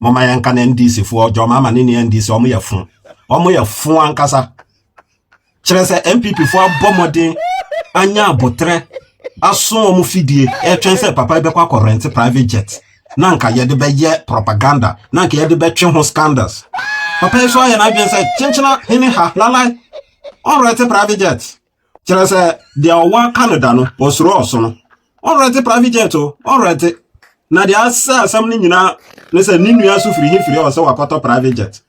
mama yanka na NDC fo Dramani ni NDC omo ye fun ankasa kire se MPP fo abomodin anya abotre aso omo fidie e twen se papa be kwa rent private jet na nka ye de be ye propaganda na nka ye de be twen ho scandals papa so ya na bien se chenchena hini ha lalai on rent private jet kire se dia wa Canada no osoro no on rent private jet on rent na dia asa asam ni nyina ne se ni nua so firi o se wakoto private jet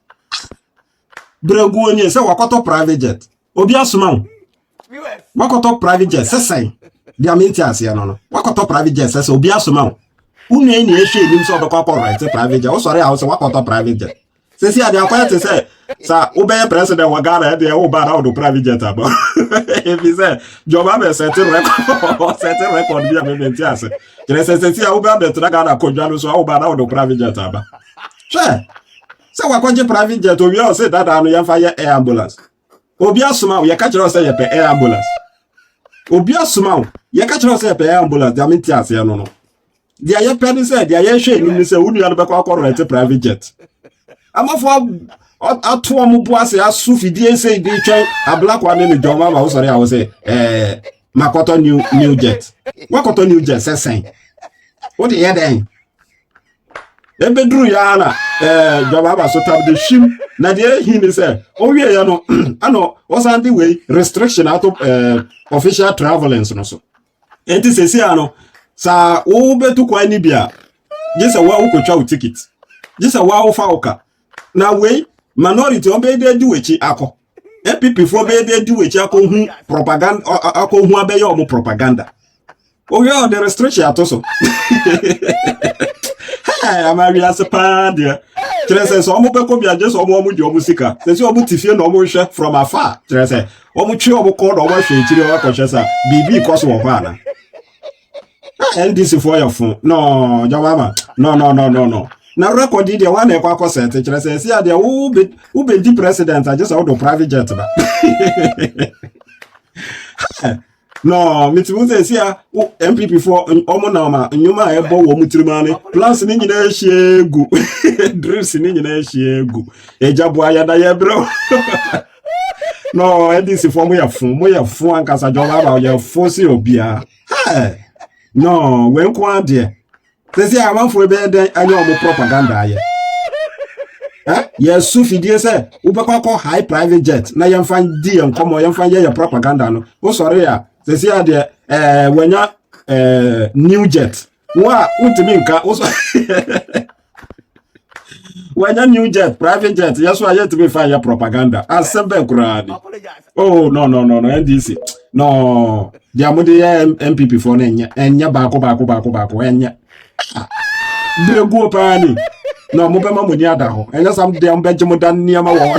bregu onye se wakoto private jet obi asoma wakoto private jet sesai dia minti ase no wakoto private jet sesai obi asoma unu eni ehwe nim so obekwa kwa right private jet o sori a o se wakoto private jet se si adia kwa te se sa obey president wa Ghana de o ba na do private jet aba if he say joba be set record bia me minti ase kire se si a obey be to Ghana ko dwa no so o ba na do private jet aba se wakwaje private jet obi o se dada no yemfa ye air ambulance obi asoma ye ka kire o se ye pe air ambulance obi asoma ye ka kire o se ye pe air ambulance da minti ase no dia ye pe ni se dia ye hwe ni se unu ya no be kwa correct private jet amafo atu omo bu ase asu fidie se di twen ablakwa ne Dramani ma wo sori a wo se makoto new jet wakoto new jet sesen what the head then ebedru ya na Dramani so tab de shim na de hi ni se o wie ya no ano o sandi we restriction ato official travelings no so enti se si ano sa wo betu kwa ni bia jese wa wo ko twa ticket jese wa wo fa oka na we minority obe de di wechi akọ MPP for be de di wechi akọ hu propaganda akọ hu abeya omo propaganda o yo the restriction atoso hey amari aspa dia trese so omo be ko bia je so omo di omo sika se si omo tifie na omo hwe from afar trese omo twi omo ko do omo hwe chiri o akọ hwe bibi koso wo fa na NDC for your phone no Dramani no na record dey one e kwa set kire se si ade wo be di president I just out of private jet ba no mitimu se si a MPP for omo na ma nyuma e bo wo mutirimane plans ni nyina ehegu drips ni nyina ehegu ejabo aya da ye bro no NDC for mo ya fun ankasa joba ba ya fosi obia no we kwa de sesi a manfo be den anya omo propaganda aye yes sufidie se ubekwa ko high private jet na yemfa di enkomo yemfa ye propaganda no wo sori ya sesi a de wanya new jet wa utimi nka wanya new jet private jet yeso aye to be fire propaganda asembe kurani oh no NDC no dia mudi ya MPP for enya baako enya bregu opani no mo be ma mo ni ada ho enya sam de am beje mo dan niama wo